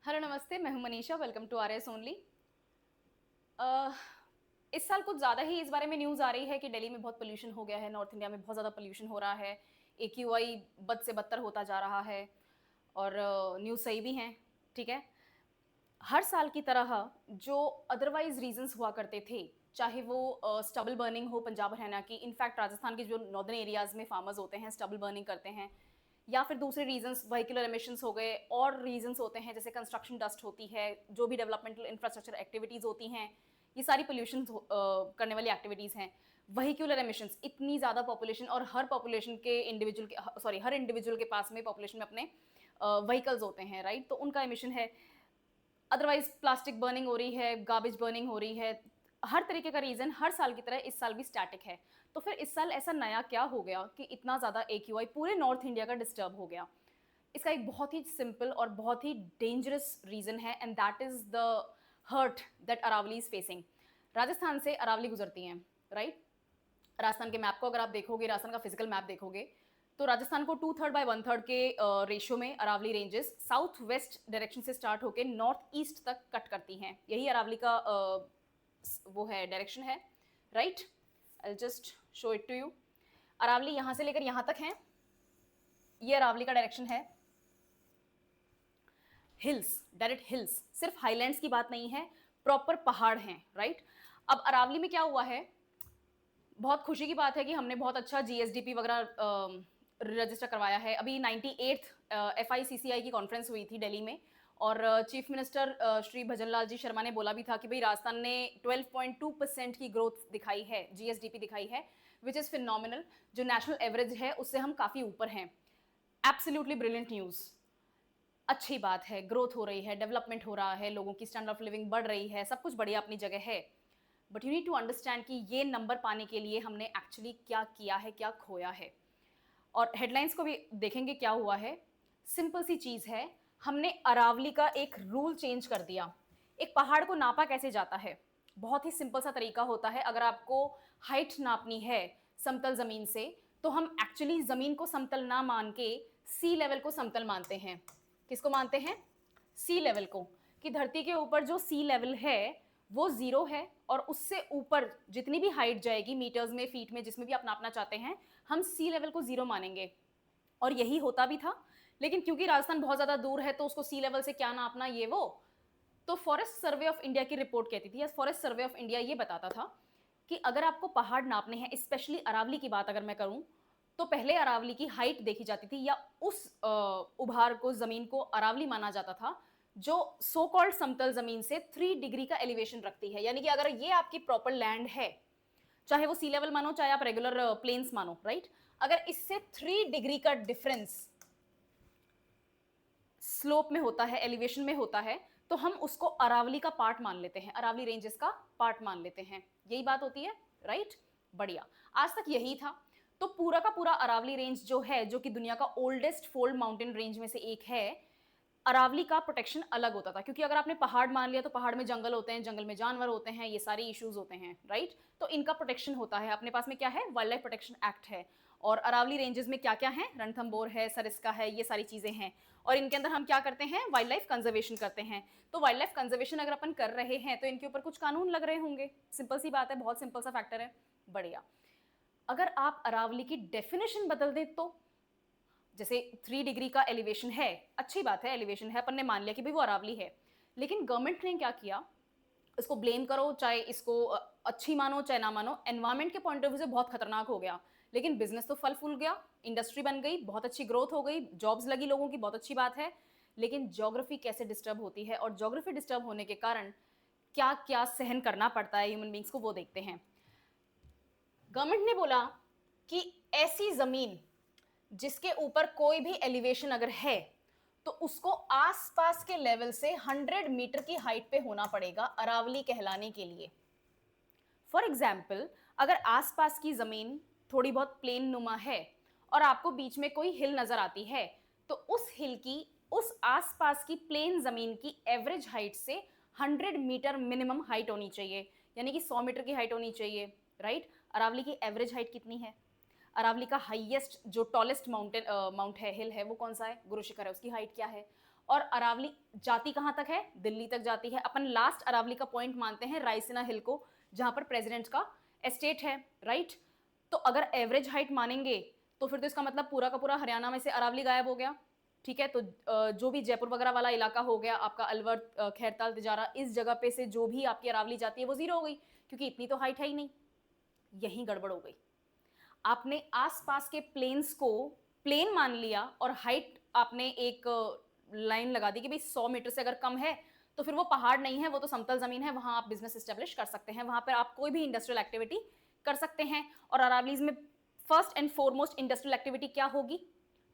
Hello नमस्ते, मैं हूं Manisha. Welcome to R S only. इस साल कुछ ज़्यादा ही इस बारे में न्यूज़ आ रही है कि दिल्ली में बहुत पोल्यूशन हो गया है, नॉर्थ इंडिया में बहुत ज़्यादा पोल्यूशन हो रहा है, एक्यूआई बद से बदतर होता जा रहा है। और न्यूज़ सही भी हैं, ठीक है। हर साल की तरह जो अदरवाइज रीजंस हुआ करते थे, चाहे वो स्टबल बर्निंग हो पंजाब हरियाणा की, इनफैक्ट राजस्थान के जो नॉर्दर्न एरियाज में फार्मर्स होते हैं स्टबल बर्निंग करते हैं, या फिर दूसरे रीजंस व्हीकुलर एमिशंस हो गए, और रीजंस होते हैं जैसे कंस्ट्रक्शन डस्ट होती है, जो भी डेवलपमेंटल इंफ्रास्ट्रक्चर एक्टिविटीज़ होती हैं, ये सारी पोल्यूशन करने वाली एक्टिविटीज़ हैं। व्हीकुलर एमिशंस, इतनी ज़्यादा पॉपुलेशन, और हर पॉपुलेशन के इंडिविजुअल के सॉरी हर इंडिविजुअल के पास में पॉपुलेशन में अपने व्हीकल्स होते हैं, राइट। तो उनका एमिशन है। अदरवाइज प्लास्टिक बर्निंग हो रही है, गार्बेज बर्निंग हो रही है। हर तरीके का रीजन हर साल की तरह इस साल भी स्टैटिक है। तो फिर इस साल ऐसा नया क्या हो गया कि इतना ज़्यादा एक्यूआई पूरे नॉर्थ इंडिया का डिस्टर्ब हो गया? इसका एक बहुत ही सिंपल और बहुत ही डेंजरस रीजन है, and that is the hurt that Aravalli is facing. Rajasthan से अरावली गुजरती हैं, राइट। राजस्थान के मैप को अगर आप देखोगे, राजस्थान का फिजिकल मैप देखोगे, तो राजस्थान को 2/3 बाय 1/3 के रेशियो में Aravalli ranges south west direction से स्टार्ट होकर नॉर्थ ईस्ट तक कट करती हैं। यही अरावली का वो है, डायरेक्शन है, right. I just show it to you. Aravalli यहाँ से लेकर यहाँ तक है, ये अरावली का डायरेक्शन है। हिल्स, डायरेक्ट हिल्स, सिर्फ हाईलैंड्स की बात नहीं है, प्रॉपर पहाड़ हैं, राइट। अब अरावली में क्या हुआ है, बहुत खुशी की बात है कि हमने बहुत अच्छा जीएसडीपी वगैरह रजिस्टर करवाया है। अभी 98th एफआईसीसीआई की कॉन्फ्रेंस हुई थी दिल्ली में, और चीफ मिनिस्टर श्री भजन लाल जी शर्मा ने बोला भी था कि भाई राजस्थान ने 12.2% की ग्रोथ दिखाई है, जीएसडीपी दिखाई है, विच इज़ फिनोमिनल। जो नेशनल एवरेज है उससे हम काफ़ी ऊपर हैं। एब्सोल्युटली ब्रिलियंट न्यूज़, अच्छी बात है, ग्रोथ हो रही है, डेवलपमेंट हो रहा है, लोगों की स्टैंडर्ड ऑफ लिविंग बढ़ रही है, सब कुछ बढ़िया अपनी जगह है। But you need to understand कि ये नंबर पाने के लिए हमने एक्चुअली क्या किया है, क्या खोया है। और हेडलाइंस को भी देखेंगे क्या हुआ है। सिंपल सी चीज़ है, हमने अरावली का एक रूल चेंज कर दिया। एक पहाड़ को नापा कैसे जाता है, बहुत ही सिंपल सा तरीका होता है। अगर आपको हाइट नापनी है समतल ज़मीन से, तो हम एक्चुअली ज़मीन को समतल ना मान के सी लेवल को समतल मानते हैं। किसको मानते हैं? सी लेवल को। कि धरती के ऊपर जो सी लेवल है वो जीरो है, और उससे ऊपर जितनी भी हाइट जाएगी, मीटर्स में, फीट में, जिसमें भी आप नापना चाहते हैं, हम सी लेवल को जीरो मानेंगे। और यही होता भी था। लेकिन क्योंकि राजस्थान बहुत ज्यादा दूर है, तो उसको सी लेवल से क्या नापना, ये वो। तो फॉरेस्ट सर्वे ऑफ इंडिया की रिपोर्ट कहती थी, या फॉरेस्ट सर्वे ऑफ इंडिया ये बताता था कि अगर आपको पहाड़ नापने हैं, स्पेशली अरावली की बात अगर मैं करूं, तो पहले अरावली की हाइट देखी जाती थी, या उस उभार को, जमीन को अरावली माना जाता था जो सो कॉल्ड समतल जमीन से 3 डिग्री का एलिवेशन रखती है। यानी कि अगर ये आपकी प्रॉपर लैंड है, चाहे वो सी लेवल मानो, चाहे आप रेगुलर प्लेन्स मानो, राइट, अगर इससे 3 डिग्री का डिफरेंस स्लोप में होता है, एलिवेशन में होता है, तो हम उसको अरावली का पार्ट मान लेते हैं, अरावली रेंजेस का पार्ट मान लेते हैं। यही बात होती है, राइट। बढ़िया, आज तक यही था। तो पूरा का पूरा अरावली रेंज जो है, जो कि दुनिया का ओल्डेस्ट फोल्ड माउंटेन रेंज में से एक है, अरावली का प्रोटेक्शन अलग होता था। क्योंकि अगर आपने पहाड़ मान लिया, तो पहाड़ में जंगल होते हैं, जंगल में जानवर होते हैं, ये सारे इश्यूज होते हैं, राइट। तो इनका प्रोटेक्शन होता है। अपने पास में क्या है? वाइल्ड लाइफ प्रोटेक्शन एक्ट है। और अरावली रेंजेस में क्या क्या है? रणथंबोर है, सरिस्का है, ये सारी चीजें हैं। और इनके अंदर हम क्या करते हैं? वाइल्ड लाइफ कंजर्वेशन करते हैं। तो वाइल्ड लाइफ कंजर्वेशन अगर अपन कर रहे हैं, तो इनके ऊपर कुछ कानून लग रहे होंगे। सिंपल सी बात है, बहुत सिंपल सा फैक्टर है। बढ़िया। अगर आप अरावली की डेफिनेशन बदल दें, तो जैसे 3 डिग्री का एलिवेशन है, अच्छी बात है, एलिवेशन है, अपन ने मान लिया कि भाई वो अरावली है। लेकिन गवर्नमेंट ने क्या किया, इसको ब्लेम करो, चाहे इसको अच्छी मानो चाहे ना मानो, एनवायरमेंट के पॉइंट ऑफ व्यू से बहुत खतरनाक हो गया। लेकिन बिजनेस तो फल फूल गया, इंडस्ट्री बन गई, बहुत अच्छी ग्रोथ हो गई, जॉब्स लगी लोगों की, बहुत अच्छी बात है। लेकिन ज्योग्राफी कैसे डिस्टर्ब होती है, और ज्योग्राफी डिस्टर्ब होने के कारण क्या क्या सहन करना पड़ता है ह्यूमन बींग्स को, वो देखते हैं। गवर्नमेंट ने बोला कि ऐसी जमीन जिसके ऊपर कोई भी एलिवेशन अगर है, तो उसको आसपास के लेवल से 100 मीटर की हाइट पे होना पड़ेगा अरावली कहलाने के लिए। फॉर एग्जाम्पल, अगर आसपास की जमीन थोड़ी बहुत प्लेन नुमा है, और आपको बीच में कोई हिल नजर आती है, तो उस हिल की, उस आसपास की प्लेन जमीन की एवरेज हाइट से 100 मीटर मिनिमम हाइट होनी चाहिए। यानी कि 100 मीटर की हाइट होनी चाहिए, राइट। अरावली की एवरेज हाइट कितनी है? अरावली का हाईएस्ट जो टॉलेस्ट माउंटेन माउंट है, हिल है, वो कौन सा है? गुरु शिखर है, उसकी हाइट क्या है? और अरावली जाती कहाँ तक है? दिल्ली तक जाती है। अपन लास्ट अरावली का पॉइंट मानते हैं रायसीना हिल को, जहां पर प्रेसिडेंट का एस्टेट है, राइट? तो अगर एवरेज हाइट मानेंगे तो फिर तो इसका मतलब पूरा का पूरा हरियाणा में से अरावली गायब हो गया, ठीक है? तो जो भी जयपुर वगैरह वाला इलाका हो गया आपका, अलवर, खैरताल, तिजारा, इस जगह पे से जो भी आपकी अरावली जाती है वो जीरो हो गई, क्योंकि इतनी तो हाइट है ही नहीं। यही गड़बड़ हो गई। आपने आसपास के प्लेन्स को प्लेन मान लिया और हाइट आपने एक लाइन लगा दी कि भाई 100 मीटर से अगर कम है तो फिर वो पहाड़ नहीं है, वो तो समतल जमीन है, वहां आप बिजनेस एस्टेब्लिश कर सकते हैं, वहां पर आप कोई भी इंडस्ट्रियल एक्टिविटी कर सकते हैं। और अरावलीज में first and foremost industrial activity क्या होगी?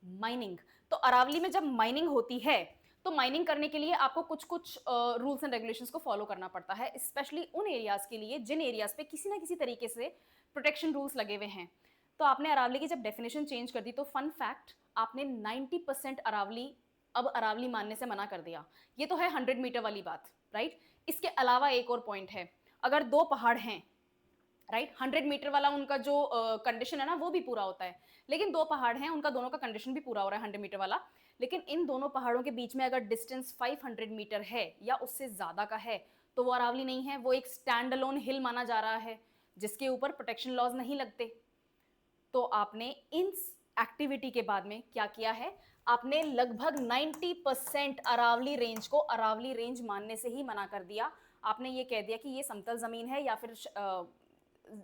माइनिंग। तो अरावली में जब माइनिंग होती है तो माइनिंग करने के लिए आपको कुछ कुछ रूल्स एंड रेगुलेशंस को फॉलो करना पड़ता है, स्पेशली उन एरियाज के लिए जिन एरियाज पे किसी ना किसी तरीके से प्रोटेक्शन रूल्स लगे हुए हैं। तो आपने अरावली की जब डेफिनेशन चेंज कर दी तो फन फैक्ट, आपने 90% अरावली अब अरावली मानने से मना कर दिया। ये तो है 100 मीटर वाली बात, राइट? इसके अलावा एक और पॉइंट है, अगर दो पहाड़ हैं, राइट, 100 मीटर वाला उनका जो कंडीशन है ना वो भी पूरा होता है, लेकिन दो पहाड़ हैं, उनका दोनों का कंडीशन भी पूरा हो रहा है 100 मीटर वाला, लेकिन इन दोनों पहाड़ों के बीच में अगर डिस्टेंस 500 मीटर है या उससे ज्यादा का है तो वो अरावली नहीं है, वो एक स्टैंड अलोन हिल माना जा रहा है जिसके ऊपर प्रोटेक्शन लॉज नहीं लगते। तो आपने इन एक्टिविटी के बाद में क्या किया है? आपने लगभग 90% अरावली रेंज को अरावली रेंज मानने से ही मना कर दिया। आपने ये कह दिया कि ये समतल जमीन है या फिर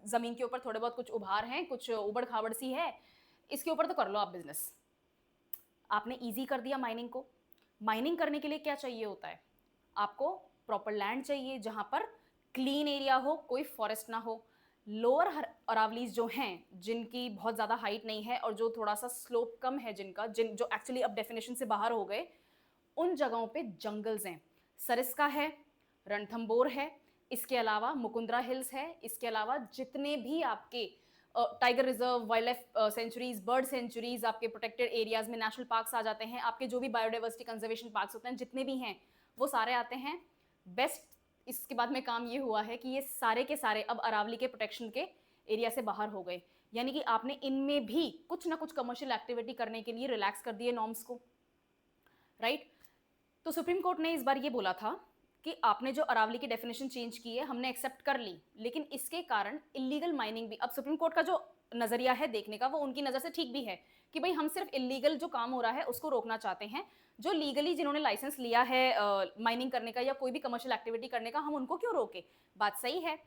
जमीन के ऊपर थोड़े बहुत कुछ उभार हैं, कुछ उबड़ खाबड़ सी है, इसके ऊपर तो कर लो आप बिजनेस। आपने इजी कर दिया माइनिंग को। माइनिंग करने के लिए क्या चाहिए होता है? आपको प्रॉपर लैंड चाहिए जहां पर क्लीन एरिया हो, कोई फॉरेस्ट ना हो। लोअर अरावलीज जो हैं, जिनकी बहुत ज़्यादा हाइट नहीं है और जो थोड़ा सा स्लोप कम है, जो एक्चुअली अब डेफिनेशन से बाहर हो गए, उन जगहों पे जंगल्स हैं। सरिस्का है, रणथंबोर है, इसके अलावा मुकुंदरा हिल्स है, इसके अलावा जितने भी आपके tiger reserve, wildlife sanctuaries, bird sanctuaries, आपके प्रोटेक्टेड एरियाज में नेशनल पार्क्स आ जाते हैं, आपके जो भी बायोडाइवर्सिटी कंजर्वेशन पार्क्स होते हैं जितने भी हैं वो सारे आते हैं। बेस्ट इसके बाद में काम ये हुआ है कि ये सारे के सारे अब अरावली के प्रोटेक्शन के एरिया से बाहर हो गए, यानी कि आपने इनमें भी कुछ ना कुछ कमर्शियल एक्टिविटी करने के लिए रिलैक्स कर दिए नॉर्म्स को, राइट? तो सुप्रीम कोर्ट ने इस बार ये बोला था कि आपने जो अरावली की डेफिनेशन चेंज की है हमने एक्सेप्ट कर ली, लेकिन इसके कारण इलीगल माइनिंग भी, अब सुप्रीम कोर्ट का जो नजरिया है देखने का वो उनकी नजर से ठीक भी है कि भाई हम सिर्फ इलीगल जो काम हो रहा है उसको रोकना चाहते हैं, जो लीगली जिन्होंने लाइसेंस लिया है माइनिंग करने का या कोई भी कमर्शियल एक्टिविटी करने का, हम उनको क्यों रोके? बात सही है।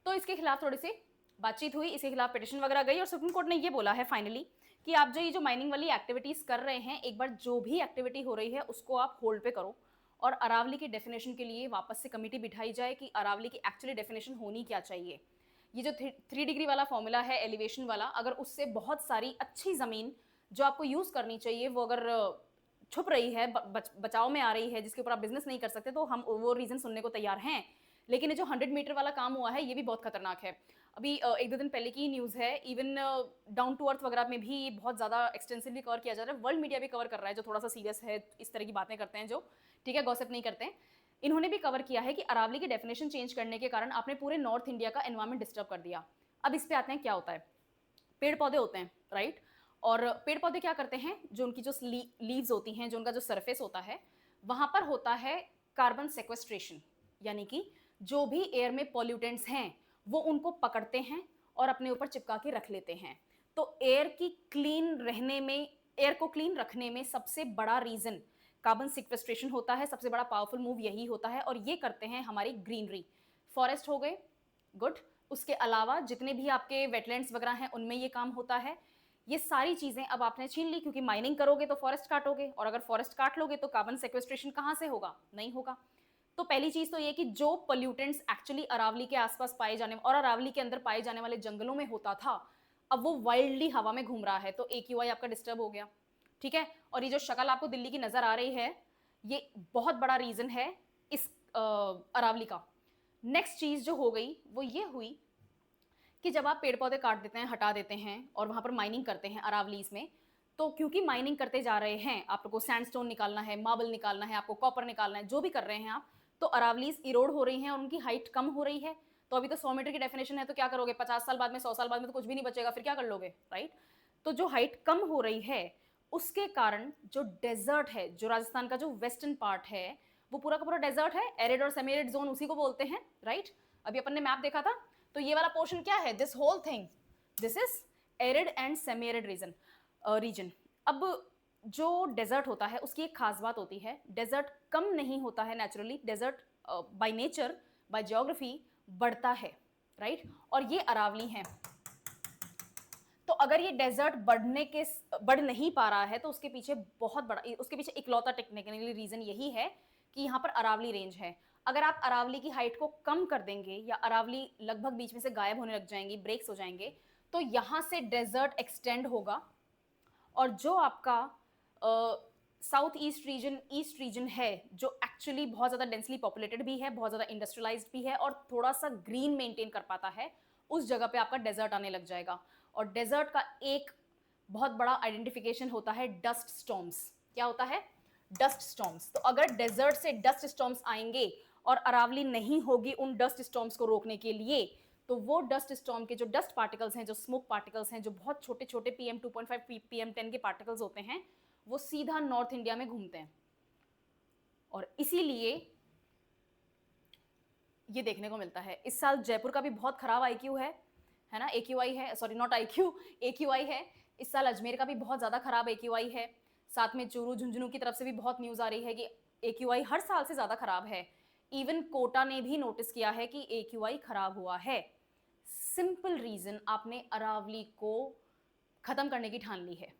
तो इसके खिलाफ थोड़ी सी बातचीत हुई, इसके खिलाफ पिटिशन वगैरह गई और सुप्रीम कोर्ट ने ये बोला है फाइनली कि आप जो ये जो माइनिंग वाली एक्टिविटीज कर रहे हैं, एक बार जो भी एक्टिविटी हो रही है उसको आप होल्ड पे करो और अरावली की डेफिनेशन के लिए वापस से कमेटी बिठाई जाए कि अरावली की एक्चुअली डेफिनेशन होनी क्या चाहिए। ये जो 3 डिग्री वाला फॉर्मूला है एलिवेशन वाला, अगर उससे बहुत सारी अच्छी ज़मीन जो आपको यूज़ करनी चाहिए वो अगर छुप रही है, बचाव में आ रही है, जिसके ऊपर आप बिजनेस नहीं कर सकते, तो हम वो रीज़न सुनने को तैयार हैं। लेकिन ये जो 100 मीटर वाला काम हुआ है ये भी बहुत खतरनाक है। अभी 1-2 दिन पहले की न्यूज़ है, इवन डाउन टू अर्थ वगैरह में भी बहुत ज़्यादा एक्सटेंसिवली कवर किया जा रहा है, वर्ल्ड मीडिया भी कवर कर रहा है जो थोड़ा सा सीरियस है, इस तरह की बातें करते हैं जो, ठीक है, गॉसिप नहीं करते हैं। इन्होंने भी कवर किया है कि अरावली की डेफिनेशन चेंज करने के कारण आपने पूरे नॉर्थ इंडिया का एनवायरमेंट डिस्टर्ब कर दिया। अब इस पे आते हैं, क्या होता है? पेड़ पौधे होते हैं, राइट? और पेड़ पौधे क्या करते हैं, जो उनकी जो लीव्स होती हैं, जो उनका जो सरफेस होता है, वहां पर होता है कार्बन सेक्वेस्ट्रेशन, यानी कि जो भी एयर में पॉल्यूटेंट्स हैं वो उनको पकड़ते हैं और अपने ऊपर चिपका के रख लेते हैं। तो एयर की क्लीन रहने में, एयर को क्लीन रखने में सबसे बड़ा रीजन कार्बन सिक्वेस्ट्रेशन होता है, सबसे बड़ा पावरफुल मूव यही होता है, और ये करते हैं हमारी ग्रीनरी। फॉरेस्ट हो गए, गुड, उसके अलावा जितने भी आपके वेटलैंड्स वगैरह हैं उनमें ये काम होता है। ये सारी चीजें अब आपने छीन ली, क्योंकि माइनिंग करोगे तो फॉरेस्ट काटोगे, और अगर फॉरेस्ट काट लोगे तो कार्बन सेक्वेस्ट्रेशन कहाँ से होगा? नहीं होगा। तो पहली चीज तो ये कि जो पोल्यूटेंट्स एक्चुअली अरावली के आसपास पाए जाने और अरावली के अंदर पाए जाने वाले जंगलों में होता था, अब वो वाइल्डली हवा में घूम रहा है, तो AQI आपका डिस्टर्ब हो गया, ठीक है? और ये जो शक्ल आपको दिल्ली की नजर आ रही है, ये बहुत बड़ा रीजन है इस अरावली का। नेक्स्ट चीज जो हो गई वो ये हुई कि जब आप पेड़ पौधे काट देते हैं, हटा देते हैं और वहां पर माइनिंग करते हैं अरावलीज में, तो क्योंकि माइनिंग करते जा रहे हैं, आपको सैंडस्टोन निकालना है, मार्बल निकालना है, आपको कॉपर निकालना है, जो भी कर रहे हैं आप, तो अरावलीज इरोड हो रही हैं और उनकी हाइट कम हो रही है। तो अभी तो 100 मीटर की डेफिनेशन है, तो क्या करोगे? 50 साल बाद में, 100 साल बाद में तो कुछ भी नहीं बचेगा, फिर क्या कर लोगे, राइट? तो जो हाइट कम हो रही है उसके कारण जो डेजर्ट है, जो राजस्थान का जो वेस्टर्न पार्ट है, वो पूरा का पूरा डेजर्ट है, एरिड और सेमी एरिड जोन उसी को बोलते हैं, राइट? अभी अपन ने मैप देखा था, तो ये वाला पोर्शन क्या है? This whole thing, this is arid and semi arid region. अब जो डेजर्ट होता है उसकी एक खास बात होती है, डेजर्ट कम नहीं होता है naturally, desert by nature, by geography बढ़ता है, राइट? और ये अरावली है। तो अगर ये डेजर्ट बढ़ नहीं पा रहा है तो उसके पीछे बहुत बड़ा, उसके पीछे इकलौता टेक्निकली रीजन यही है कि यहाँ पर अरावली रेंज है। अगर आप अरावली की हाइट को कम कर देंगे या अरावली लगभग बीच में से गायब होने लग जाएंगी, ब्रेक्स हो जाएंगे, तो यहाँ से डेजर्ट एक्सटेंड होगा और जो आपका साउथ ईस्ट रीजन है, जो एक्चुअली बहुत ज़्यादा डेंसली पॉपुलेटेड भी है, बहुत ज़्यादा इंडस्ट्रियलाइज्ड भी है और थोड़ा सा ग्रीन मेंटेन कर पाता है, उस जगह पे आपका डेजर्ट आने लग जाएगा। और डेजर्ट का एक बहुत बड़ा आइडेंटिफिकेशन होता है डस्ट स्टॉर्म्स। क्या होता है? Dust storms. तो अगर डेजर्ट से डस्ट स्टॉर्म्स आएंगे और अरावली नहीं होगी उन डस्ट स्टॉर्म्स को रोकने के लिए, तो वो डस्ट स्टॉर्म के जो डस्ट पार्टिकल्स हैं, जो स्मोक पार्टिकल्स हैं, जो बहुत छोटे छोटे PM 2.5 PM 10 के पार्टिकल्स होते हैं, वो सीधा नॉर्थ इंडिया में घूमते हैं। और इसीलिए ये देखने को मिलता है। इस साल जयपुर का भी बहुत खराब IQ है ना, AQI है, सॉरी नॉट IQ, AQI है। इस साल अजमेर का भी बहुत ज़्यादा खराब AQI है। साथ में चूरू झुंझुनू की तरफ से भी बहुत न्यूज़ आ रही है कि AQI हर साल से ज़्यादा खराब है। इवन कोटा ने भी नोटिस किया है कि AQI खराब हुआ है। सिंपल रीज़न, आपने अरावली को ख़त्म करने की ठान ली है।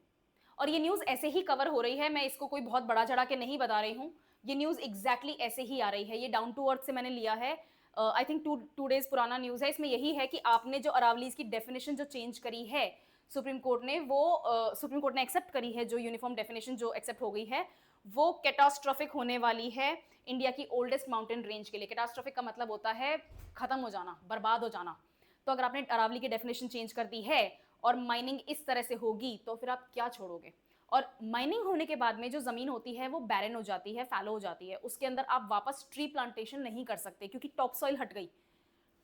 और ये न्यूज़ ऐसे ही कवर हो रही है, मैं इसको कोई बहुत बड़ा चढ़ा के नहीं बता रही हूँ, ये न्यूज़ एग्जैक्टली ऐसे ही आ रही है। ये डाउन टू अर्थ से मैंने लिया है, आई थिंक टू डेज पुराना न्यूज़ है। इसमें यही है कि आपने जो अरावलीज की डेफिनेशन जो चेंज करी है सुप्रीम कोर्ट ने, वो सुप्रीम कोर्ट ने एक्सेप्ट करी है, जो यूनिफॉर्म डेफिनेशन जो एक्सेप्ट हो गई है, वो कैटास्ट्रोफिक होने वाली है इंडिया की ओल्डेस्ट माउंटेन रेंज के लिए। कैटास्ट्रोफिक का मतलब होता है खत्म हो जाना, बर्बाद हो जाना। तो अगर आपने अरावली की डेफिनेशन चेंज कर दी है और माइनिंग इस तरह से होगी, तो फिर आप क्या छोड़ोगे? और माइनिंग होने के बाद में जो ज़मीन होती है वो बैरन हो जाती है, फैलो हो जाती है, उसके अंदर आप वापस ट्री प्लांटेशन नहीं कर सकते क्योंकि टॉप सॉइल हट गई।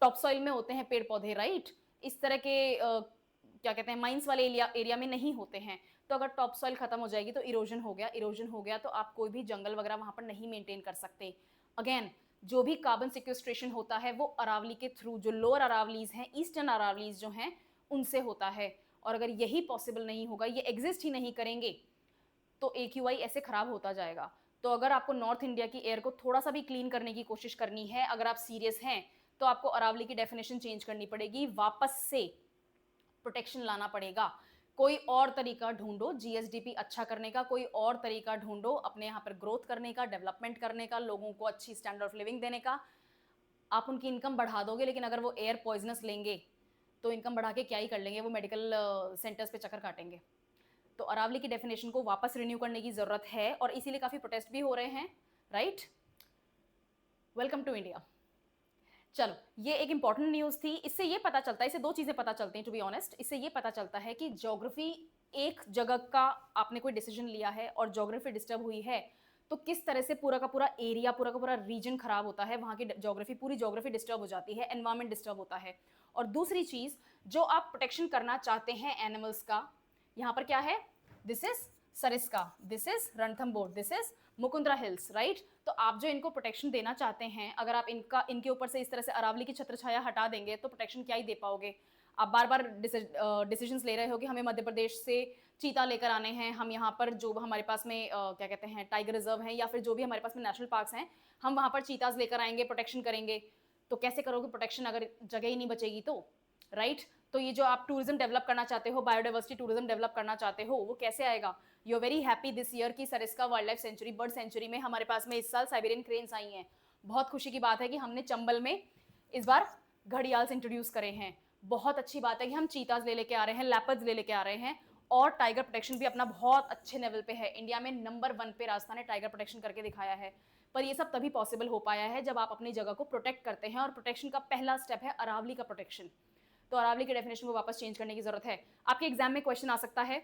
टॉप सॉइल में होते हैं पेड़ पौधे, राइट? इस तरह के क्या कहते हैं, माइंस वाले एरिया में नहीं होते हैं। तो अगर टॉप सॉइल खत्म हो जाएगी तो इरोजन हो गया, इरोजन हो गया तो आप कोई भी जंगल वगैरह वहाँ पर नहीं मेंटेन कर सकते। अगेन, जो भी कार्बन सिक्वेस्ट्रेशन होता है वो अरावली के थ्रू, जो लोअर अरावलीज हैं, ईस्टर्न अरावलीज जो हैं, उनसे होता है। और अगर यही पॉसिबल नहीं होगा, ये एग्जिस्ट ही नहीं करेंगे, तो AQI ऐसे खराब होता जाएगा। तो अगर आपको नॉर्थ इंडिया की एयर को थोड़ा सा भी क्लीन करने की कोशिश करनी है, अगर आप सीरियस हैं, तो आपको अरावली की डेफिनेशन चेंज करनी पड़ेगी, वापस से प्रोटेक्शन लाना पड़ेगा। कोई और तरीका ढूंढो GSDP अच्छा करने का, कोई और तरीका ढूंढो अपने यहाँ पर ग्रोथ करने का, डेवलपमेंट करने का, लोगों को अच्छी स्टैंडर्ड ऑफ लिविंग देने का। आप उनकी इनकम बढ़ा दोगे, लेकिन अगर वो एयर पॉइजनस लेंगे तो इनकम बढ़ा के क्या ही कर लेंगे, वो मेडिकल सेंटर्स पे चक्कर काटेंगे। तो अरावली की डेफिनेशन को वापस रिन्यू करने की ज़रूरत है और इसीलिए काफ़ी प्रोटेस्ट भी हो रहे हैं, राइट? Welcome to India. चलो, ये एक इंपॉर्टेंट न्यूज़ थी। इससे ये पता चलता है, इससे दो चीज़ें पता चलती हैं टू बी ऑनेस्ट। इससे ये पता चलता है कि ज्योग्राफी, एक जगह का आपने कोई डिसीजन लिया है और ज्योग्राफी डिस्टर्ब हुई है, तो किस तरह से पूरा का पूरा एरिया, पूरा का पूरा रीजन खराब होता है, वहाँ की ज्योग्राफी, पूरी ज्योग्राफी डिस्टर्ब हो जाती है, एनवायरमेंट डिस्टर्ब होता है। और दूसरी चीज़, जो आप प्रोटेक्शन करना चाहते हैं एनिमल्स का, यहाँ पर क्या है? This is Sariska, this is Ranthambore, this is Mukundra hills, right? तो आप जो इनको प्रोटेक्शन देना चाहते हैं, अगर आप इनके ऊपर से इस तरह से अरावली की छत्र छाया हटा देंगे तो प्रोटेक्शन क्या ही दे पाओगे? आप बार बार डिसीजंस ले रहे हो कि हमें मध्य प्रदेश से चीता लेकर आने हैं, हम यहाँ पर जो हमारे पास में क्या कहते हैं टाइगर रिजर्व हैं, या फिर जो भी हमारे पास में नेशनल पार्क्स हैं, हम वहाँ पर चीताज लेकर आएंगे, प्रोटेक्शन करेंगे। तो कैसे करोगे प्रोटेक्शन अगर जगह ही नहीं बचेगी तो, राइट? तो ये जो आप टूरिज्म डेवलप करना चाहते हो, बायोडाइवर्सिटी टूरिज्म डेवलप करना चाहते हो, वो कैसे आएगा? You are very happy this year की Sariska wildlife sanctuary, bird sanctuary में हमारे पास में इस साल साइबेरियन क्रेन्स आई हैं। बहुत खुशी की बात है कि हमने चंबल में इस बार घड़ियाल्स इंट्रोड्यूस करे हैं। बहुत अच्छी बात है कि हम चीताज ले लेके आ रहे हैं, लेपर्ड्स ले लेके आ रहे हैं, और टाइगर प्रोटेक्शन भी अपना बहुत अच्छे लेवल पे है। इंडिया में नंबर 1 पे राजस्थान ने टाइगर प्रोटेक्शन करके दिखाया है। पर ये सब तभी पॉसिबल हो पाया है जब आप अपनी जगह को प्रोटेक्ट करते हैं, और प्रोटेक्शन का पहला स्टेप है अरावली का प्रोटेक्शन। तो अरावली के डेफिनेशन को वापस चेंज करने की जरूरत है। आपके एग्जाम में क्वेश्चन आ सकता है,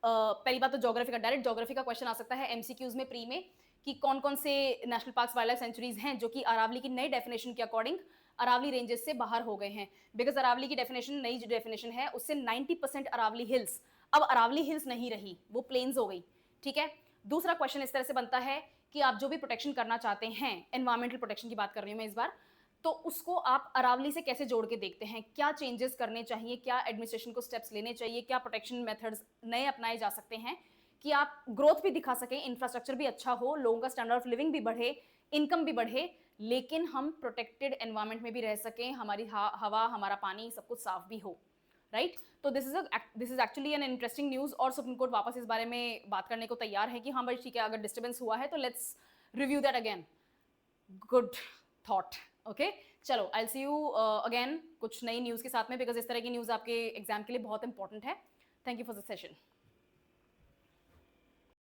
पहली बात तो ज्योग्राफी का, डायरेक्ट ज्योग्राफी का क्वेश्चन आ सकता है MCQs में प्री में, कि कौन कौन से national parks, wild life sanctuaries हैं जो कि अरावली की नई डेफिनेशन के अकॉर्डिंग अरावली रेंजेस से बाहर हो गए हैं। बिकॉज अरावली की डेफिनेशन, नई जो डेफिनेशन है, उससे 90% अरावली हिल्स अब अरावली हिल्स नहीं रही, वो प्लेन्स हो गई, ठीक है। दूसरा क्वेश्चन इस तरह से बनता है कि आप जो भी प्रोटेक्शन करना चाहते हैं, एनवायरमेंटल प्रोटेक्शन की बात कर रही हूँ मैं इस बार, तो उसको आप अरावली से कैसे जोड़ के देखते हैं, क्या चेंजेस करने चाहिए, क्या एडमिनिस्ट्रेशन को स्टेप्स लेने चाहिए, क्या प्रोटेक्शन मेथड्स नए अपनाए जा सकते हैं कि आप ग्रोथ भी दिखा सकें, इंफ्रास्ट्रक्चर भी अच्छा हो, लोगों का स्टैंडर्ड ऑफ लिविंग भी बढ़े, इनकम भी बढ़े, लेकिन हम प्रोटेक्टेड एनवायरमेंट में भी रह सकें, हमारी हवा, हमारा पानी सब कुछ साफ भी हो, राइट। तो this is actually an interesting news, और सुप्रीम कोर्ट वापस इस बारे में बात करने को तैयार है कि हाँ भाई ठीक है, अगर डिस्टर्बेंस हुआ है तो let's review that again. Good thought, okay. चलो, आई सी यू अगेन कुछ नई न्यूज़ के साथ में, बिकॉज इस तरह की न्यूज़ आपके एग्जाम के लिए बहुत इंपॉर्टेंट है। Thank you for the session.